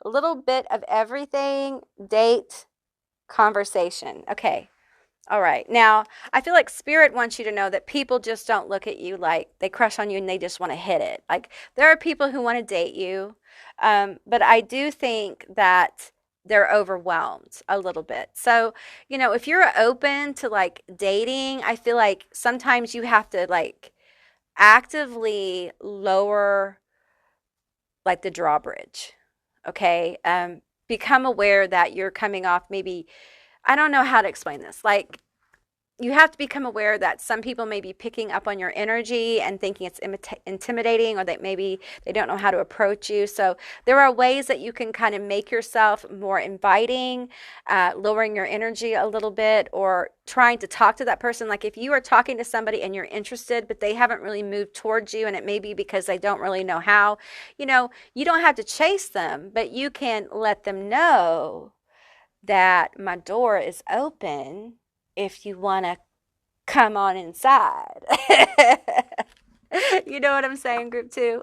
[SPEAKER 2] little bit of everything, date, conversation. Okay. All right. Now, I feel like Spirit wants you to know that people just don't look at you like they crush on you and they just want to hit it. Like there are people who want to date you, but I do think that they're overwhelmed a little bit. So, if you're open to dating, I feel like sometimes you have to actively lower the drawbridge. Okay. Become aware that you're coming off maybe, I don't know how to explain this. You have to become aware that some people may be picking up on your energy and thinking it's intimidating or that maybe they don't know how to approach you. So there are ways that you can kind of make yourself more inviting, lowering your energy a little bit or trying to talk to that person. Like if you are talking to somebody and you're interested, but they haven't really moved towards you and it may be because they don't really know how, you don't have to chase them, but you can let them know that my door is open if you want to come on inside. You know what I'm saying, group 2?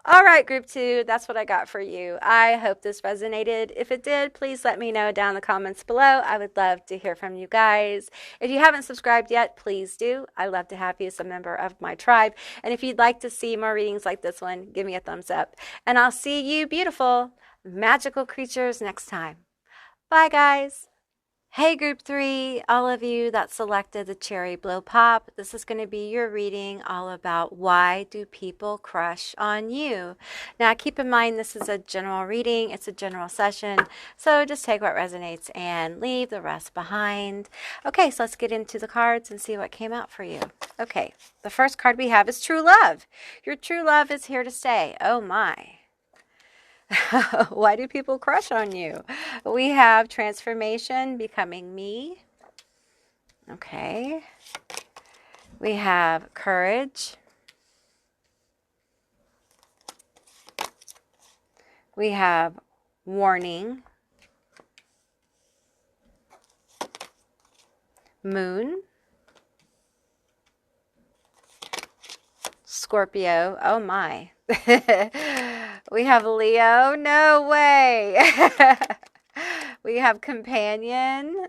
[SPEAKER 2] All right, group 2, that's what I got for you. I hope this resonated. If it did, please let me know down in the comments below. I would love to hear from you guys. If you haven't subscribed yet, please do. I love to have you as a member of my tribe. And if you'd like to see more readings like this one, give me a thumbs up. And I'll see you beautiful, magical creatures next time. Bye, guys. Hey group 3, all of you that selected the cherry blow pop, this is going to be your reading all about why do people crush on you. Now keep in mind this is a general reading, it's a general session, so just take what resonates and leave the rest behind. Okay, so let's get into the cards and see what came out for you. Okay, the first card we have is true love. Your true love is here to stay. Oh my. Why do people crush on you? We have transformation, becoming me. Okay. We have courage. We have warning. Moon. Scorpio. Oh my. We have Leo. No way. We have companion.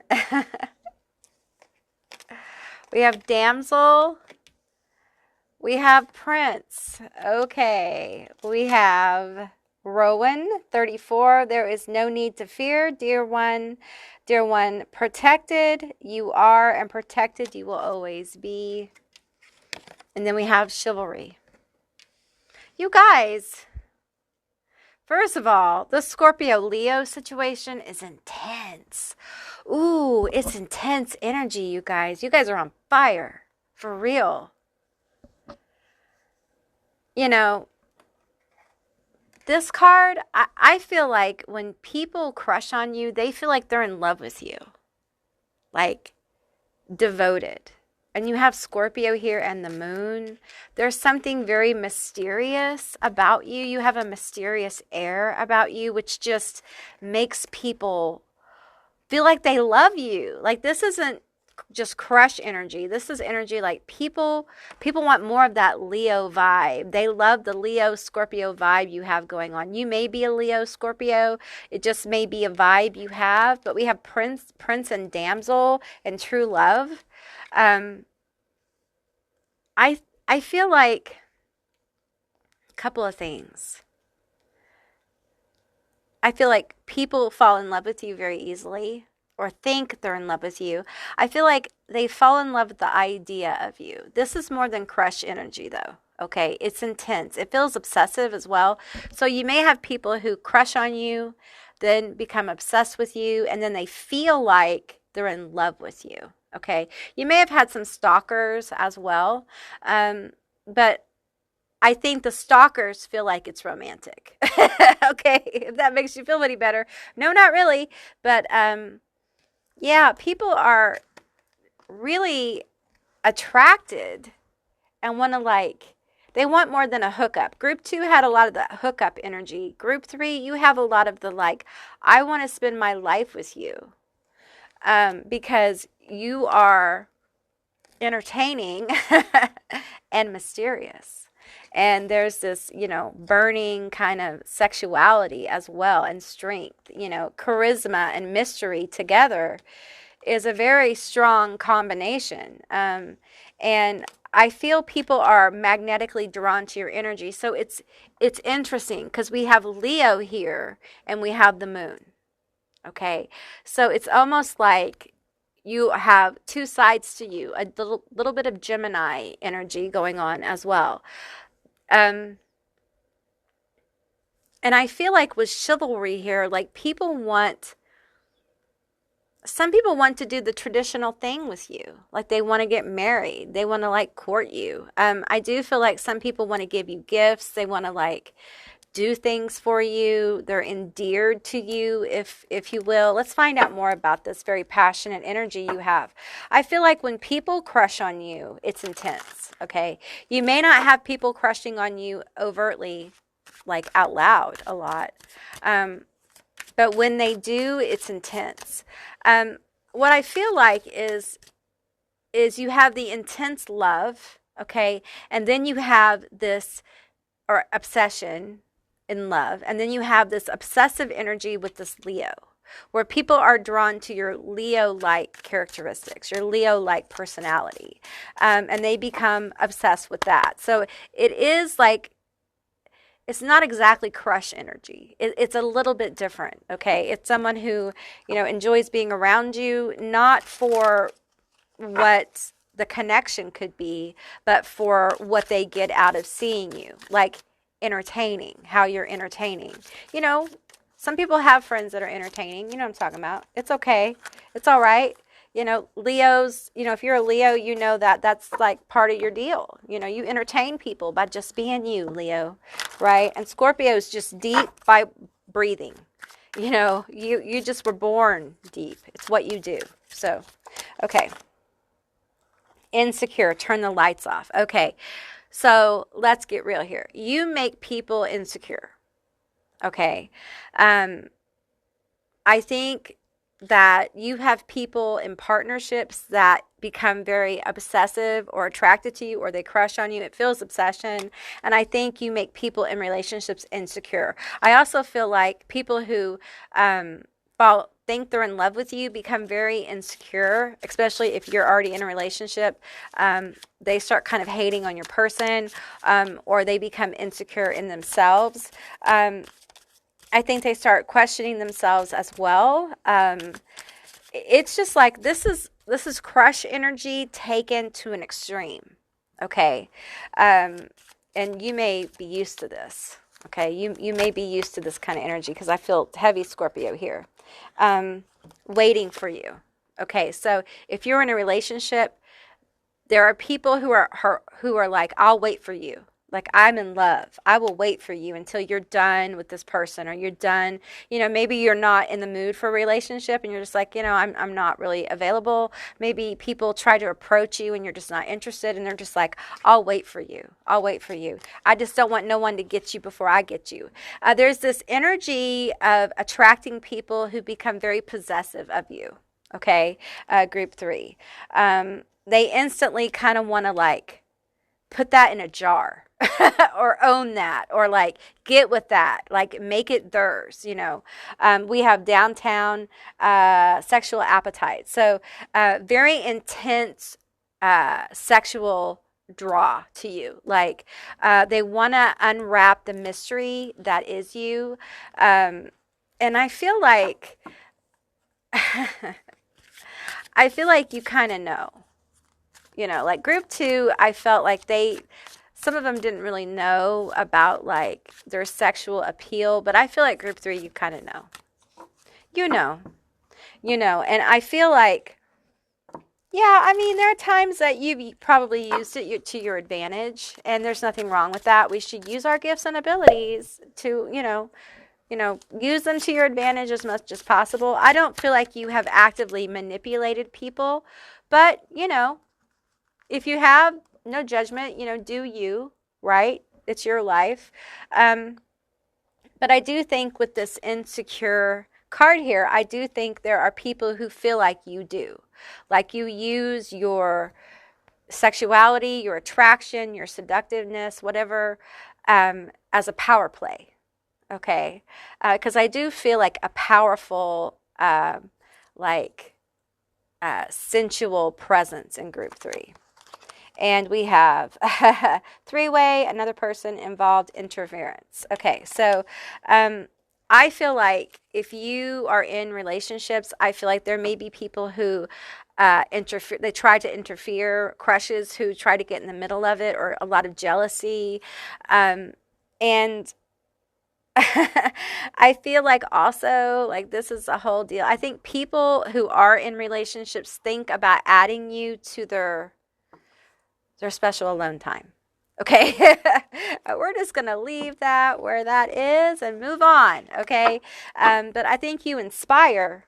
[SPEAKER 2] We have damsel. We have prince. Okay. We have Rowan, 34. There is no need to fear, dear one. Dear one, protected you are and protected you will always be. And then we have chivalry. You guys, first of all, the Scorpio-Leo situation is intense. Ooh, it's intense energy, you guys. You guys are on fire. For real. you know, this card, I feel like when people crush on you, they feel like they're in love with you, like devoted. And you have Scorpio here and the moon. There's something very mysterious about you. You have a mysterious air about you, which just makes people feel like they love you. Like, this isn't just crush energy. This is energy like people want more of that Leo vibe. They love the Leo Scorpio vibe you have going on. You may be a Leo Scorpio. It just may be a vibe you have, but we have Prince and Damsel and True Love. I feel like a couple of things. I feel like people fall in love with you very easily, or think they're in love with you. I feel like they fall in love with the idea of you. This is more than crush energy, though. Okay, it's intense. It feels obsessive as well. So you may have people who crush on you, then become obsessed with you, and then they feel like they're in love with you. Okay, you may have had some stalkers as well, but I think the stalkers feel like it's romantic. Okay, if that makes you feel any better. No, not really. But yeah, people are really attracted and want to, like, they want more than a hookup. Group 2 had a lot of the hookup energy. Group 3, you have a lot of the, like, I want to spend my life with you, because you are entertaining and mysterious. And there's this, burning kind of sexuality as well, and strength. Charisma and mystery together is a very strong combination. And I feel people are magnetically drawn to your energy. So it's interesting because we have Leo here and we have the moon. Okay, so it's almost like you have two sides to you, a little bit of Gemini energy going on as well. And I feel like with chivalry here, like some people want to do the traditional thing with you. Like, they want to get married. They want to, like, court you. I do feel like some people want to give you gifts. They want to, like, do things for you. They're endeared to you, if you will. Let's find out more about this very passionate energy you have. I feel like when people crush on you, it's intense, okay? You may not have people crushing on you overtly, like out loud a lot, but when they do, it's intense. What I feel like is you have the intense love, okay? And then you have this, or obsession, in love, and then you have this obsessive energy with this Leo, where people are drawn to your Leo-like characteristics, your Leo-like personality, and they become obsessed with that. So it is like, it's not exactly crush energy. It's a little bit different, okay? It's someone who, enjoys being around you, not for what the connection could be, but for what they get out of seeing you. Like, entertaining, how you're entertaining. Some people have friends that are entertaining. You know what I'm talking about. It's okay. It's all right. Leos, if you're a Leo, that's like part of your deal. You entertain people by just being you, Leo, right? And Scorpio is just deep by breathing. You just were born deep. It's what you do. So, okay. Insecure, turn the lights off. Okay. So let's get real here. You make people insecure, okay? I think that you have people in partnerships that become very obsessive or attracted to you, or they crush on you. It feels obsession. And I think you make people in relationships insecure. I also feel like people who think they're in love with you become very insecure, especially if you're already in a relationship. They start kind of hating on your person, or they become insecure in themselves. I think they start questioning themselves as well. It's just like, this is crush energy taken to an extreme, okay? And you may be used to this, okay? You may be used to this kind of energy, because I feel heavy Scorpio here. Waiting for you. Okay, so if you're in a relationship, there are people who are like, I'll wait for you. Like, I'm in love. I will wait for you until you're done with this person, or you're done. Maybe you're not in the mood for a relationship and you're just like, I'm not really available. Maybe people try to approach you and you're just not interested, and they're just like, I'll wait for you. I'll wait for you. I just don't want no one to get you before I get you. There's this energy of attracting people who become very possessive of you. Okay. Group 3. They instantly kind of want to like put that in a jar or own that, or like get with that, like make it theirs. We have downtown sexual appetite. So very intense sexual draw to you. Like they want to unwrap the mystery that is you. And I feel like you kind of know. Like group 2, I felt like some of them didn't really know about like their sexual appeal, but I feel like group 3, you kind of know. And I feel like, yeah, I mean, there are times that you've probably used it to your advantage, and there's nothing wrong with that. We should use our gifts and abilities to, use them to your advantage as much as possible. I don't feel like you have actively manipulated people, but, if you have, no judgment, do you, right? It's your life. But I do think with this insecure card here, I do think there are people who feel like you do. Like you use your sexuality, your attraction, your seductiveness, whatever, as a power play. Okay? Because I do feel like a powerful, sensual presence in group 3. And we have 3-way, another person involved, interference. Okay, so I feel like if you are in relationships, I feel like there may be people who interfere. They try to interfere, crushes who try to get in the middle of it, or a lot of jealousy. And I feel like also, like, this is a whole deal. I think people who are in relationships think about adding you to their special alone time. Okay. We're just going to leave that where that is and move on. Okay. But I think you inspire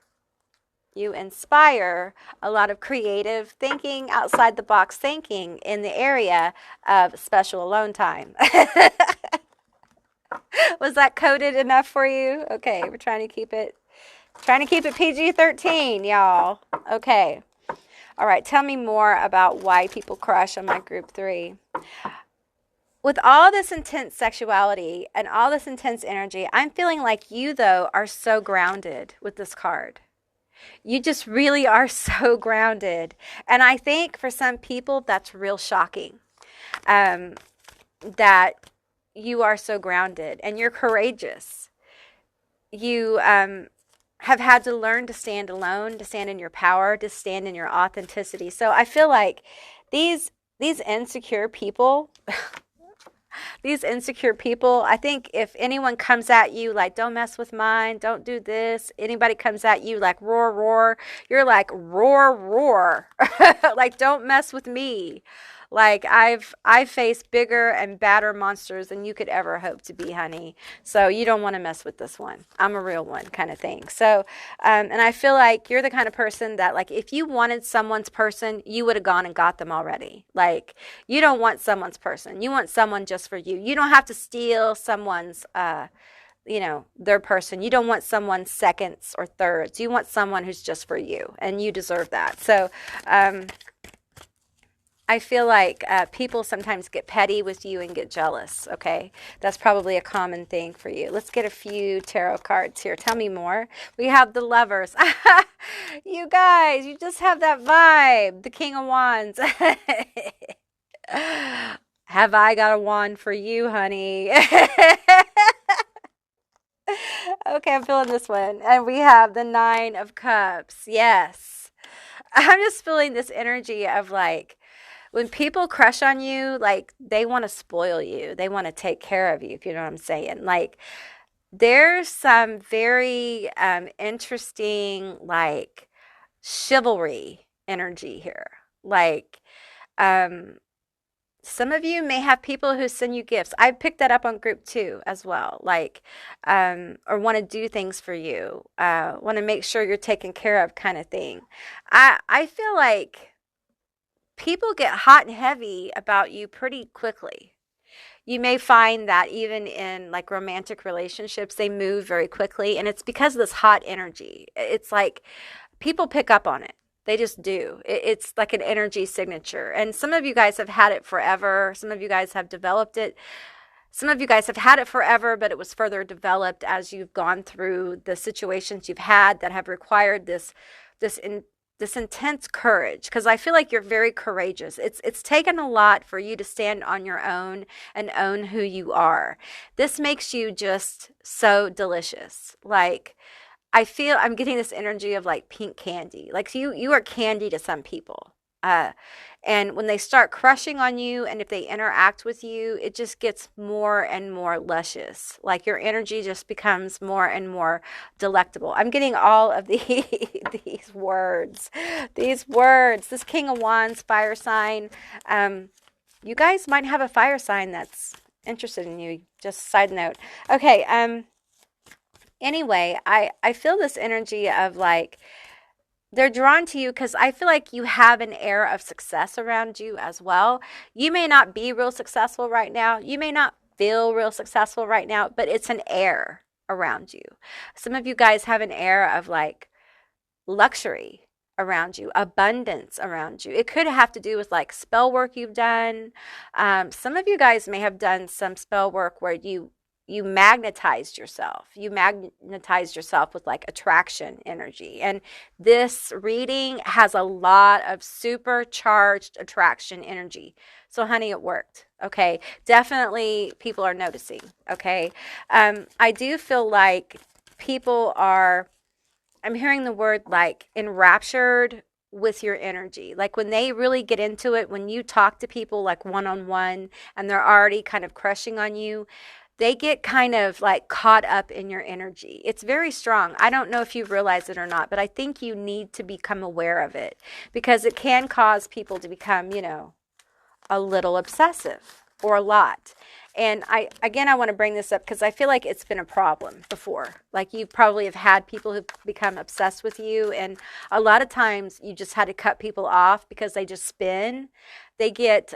[SPEAKER 2] a lot of creative thinking, outside the box thinking in the area of special alone time. Was that coded enough for you? Okay. We're trying to keep it PG-13, y'all. Okay. All right, tell me more about why people crush on my group 3. With all this intense sexuality and all this intense energy, I'm feeling like you, though, are so grounded with this card. You just really are so grounded. And I think for some people, that's real shocking, that you are so grounded and you're courageous. You have had to learn to stand alone, to stand in your power, to stand in your authenticity. So I feel like these insecure people, I think if anyone comes at you like, don't mess with mine, don't do this, anybody comes at you like, roar, roar, you're like, roar, roar. Like, don't mess with me. Like, I've faced bigger and badder monsters than you could ever hope to be, honey. So you don't want to mess with this one. I'm a real one, kind of thing. So, and I feel like you're the kind of person that, like, if you wanted someone's person, you would have gone and got them already. Like, you don't want someone's person. You want someone just for you. You don't have to steal someone's, their person. You don't want someone's seconds or thirds. You want someone who's just for you, and you deserve that. So, I feel like people sometimes get petty with you and get jealous, okay? That's probably a common thing for you. Let's get a few tarot cards here. Tell me more. We have the Lovers. You guys, you just have that vibe. The King of Wands. Have I got a wand for you, honey? Okay, I'm feeling this one. And we have the Nine of Cups. Yes. I'm just feeling this energy of, like, when people crush on you, like, they want to spoil you. They want to take care of you, if you know what I'm saying. Like, there's some very interesting, like, chivalry energy here. Like, Some of you may have people who send you gifts. I picked that up on group 2 as well. Like, or want to do things for you, want to make sure you're taken care of, kind of thing. I feel like people get hot and heavy about you pretty quickly. You may find that even in like romantic relationships, they move very quickly, and it's because of this hot energy. It's like people pick up on it. They just do. It's like an energy signature. And some of you guys have had it forever. Some of you guys have developed it. Some of you guys have had it forever, but it was further developed as you've gone through the situations you've had that have required this intense courage, because I feel like you're very courageous. It's taken a lot for you to stand on your own and own who you are. This makes you just so delicious. Like, I feel I'm getting this energy of like pink candy. Like you are candy to some people. And when they start crushing on you and if they interact with you, it just gets more and more luscious. Like your energy just becomes more and more delectable. I'm getting all of these words. This King of Wands fire sign. You guys might have a fire sign that's interested in you. Just a side note. Okay. Anyway, I feel this energy of like, they're drawn to you because I feel like you have an air of success around you as well. You may not be real successful right now. You may not feel real successful right now, but it's an air around you. Some of you guys have an air of like luxury around you, abundance around you. It could have to do with like spell work you've done. Some of you guys may have done some spell work where you magnetized yourself. You magnetized yourself with like attraction energy. And this reading has a lot of supercharged attraction energy. So honey, it worked. Okay. Definitely people are noticing. Okay. I do feel like people are, I'm hearing the word like enraptured with your energy. Like when they really get into it, when you talk to people like one-on-one and they're already kind of crushing on you, they get kind of like caught up in your energy. It's very strong. I don't know if you realize it or not, but I think you need to become aware of it because it can cause people to become, a little obsessive or a lot. And I want to bring this up because I feel like it's been a problem before. Like you probably have had people who've become obsessed with you. And a lot of times you just had to cut people off because they just spin. They get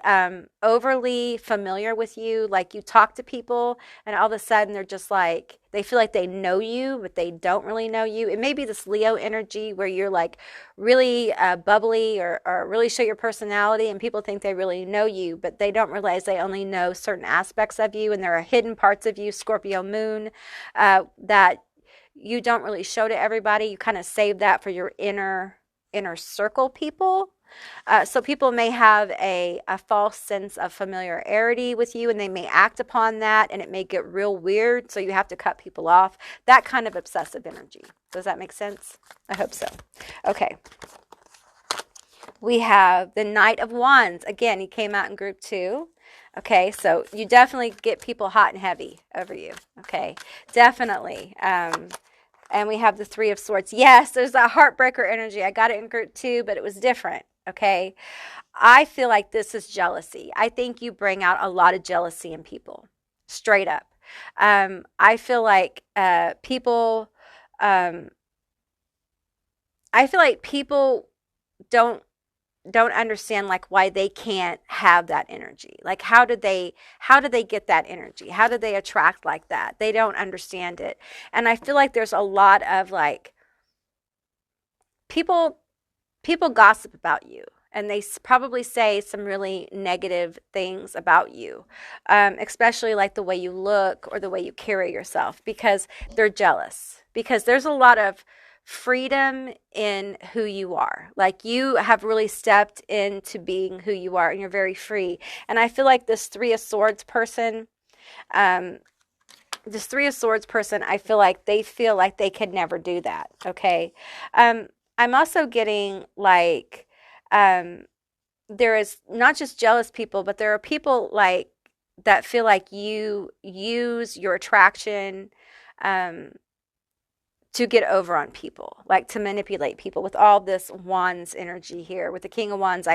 [SPEAKER 2] overly familiar with you. Like you talk to people and all of a sudden they're just like, they feel like they know you, but they don't really know you. It may be this Leo energy where you're like really bubbly or really show your personality and people think they really know you, but they don't realize they only know certain aspects of you. And there are hidden parts of you, Scorpio moon, that you don't really show to everybody. You kind of save that for your inner circle people. So people may have a false sense of familiarity with you and they may act upon that and it may get real weird. So you have to cut people off. That kind of obsessive energy. Does that make sense? I hope so. Okay. We have the Knight of Wands. Again, he came out in group 2. Okay, so you definitely get people hot and heavy over you. Okay, definitely. And we have the Three of Swords. Yes, there's that heartbreaker energy. I got it in group 2, but it was different. Okay, I feel like this is jealousy. I think you bring out a lot of jealousy in people, straight up. I feel like people. I feel like people don't understand like why they can't have that energy. Like how did they get that energy? How did they attract like that? They don't understand it. And I feel like there's a lot of like people gossip about you and they probably say some really negative things about you, especially like the way you look or the way you carry yourself because they're jealous, because there's a lot of freedom in who you are. Like you have really stepped into being who you are and you're very free. And I feel like this Three of Swords person, I feel like they feel like they could never do that. Okay. I'm also getting like, there is not just jealous people, but there are people like that feel like you use your attraction, to get over on people, like to manipulate people with all this wands energy here. With the King of Wands,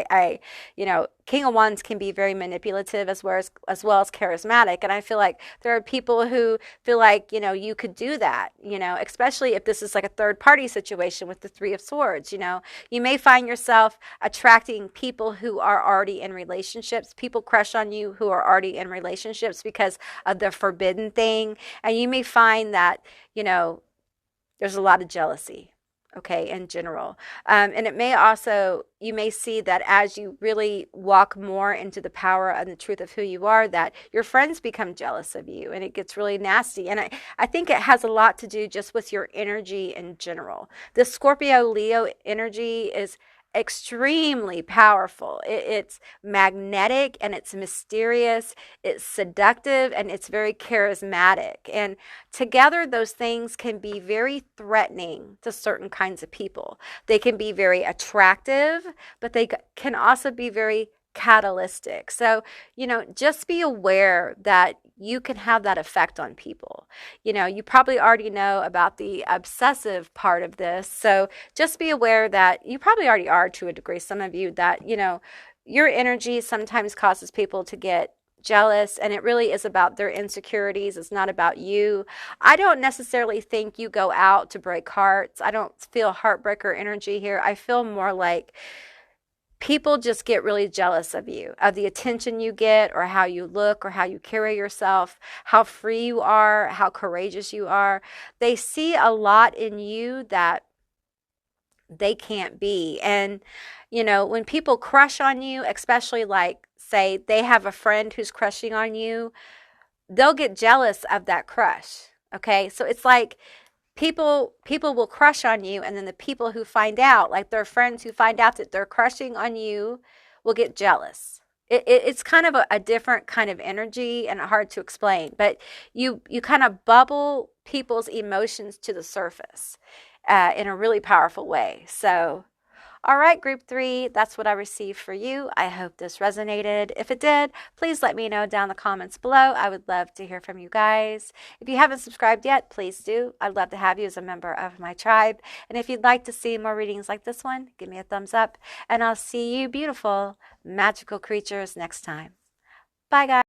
[SPEAKER 2] King of Wands can be very manipulative as well as charismatic. And I feel like there are people who feel like, you could do that, especially if this is like a third party situation with the Three of Swords. You may find yourself attracting people who are already in relationships. People crush on you who are already in relationships because of the forbidden thing. And you may find that, there's a lot of jealousy, okay, in general. And you may see that as you really walk more into the power and the truth of who you are, that your friends become jealous of you and it gets really nasty. And I think it has a lot to do just with your energy in general. The Scorpio Leo energy is extremely powerful. It's magnetic and it's mysterious, it's seductive, and it's very charismatic. And together, those things can be very threatening to certain kinds of people. They can be very attractive, but they can also be very catalytic. So, just be aware that you can have that effect on people. You probably already know about the obsessive part of this. So just be aware that you probably already are, to a degree, some of you, that, your energy sometimes causes people to get jealous, and it really is about their insecurities. It's not about you. I don't necessarily think you go out to break hearts. I don't feel heartbreaker energy here. I feel more like people just get really jealous of you, of the attention you get, or how you look, or how you carry yourself, how free you are, how courageous you are. They see a lot in you that they can't be. And, when people crush on you, especially like, say, they have a friend who's crushing on you, they'll get jealous of that crush. Okay. So it's like, people will crush on you, and then the people who find out, like their friends who find out that they're crushing on you, will get jealous. It's kind of a different kind of energy and hard to explain, but you kind of bubble people's emotions to the surface in a really powerful way. So, all right, group 3, that's what I received for you. I hope this resonated. If it did, please let me know down in the comments below. I would love to hear from you guys. If you haven't subscribed yet, please do. I'd love to have you as a member of my tribe. And if you'd like to see more readings like this one, give me a thumbs up. And I'll see you beautiful, magical creatures next time. Bye, guys.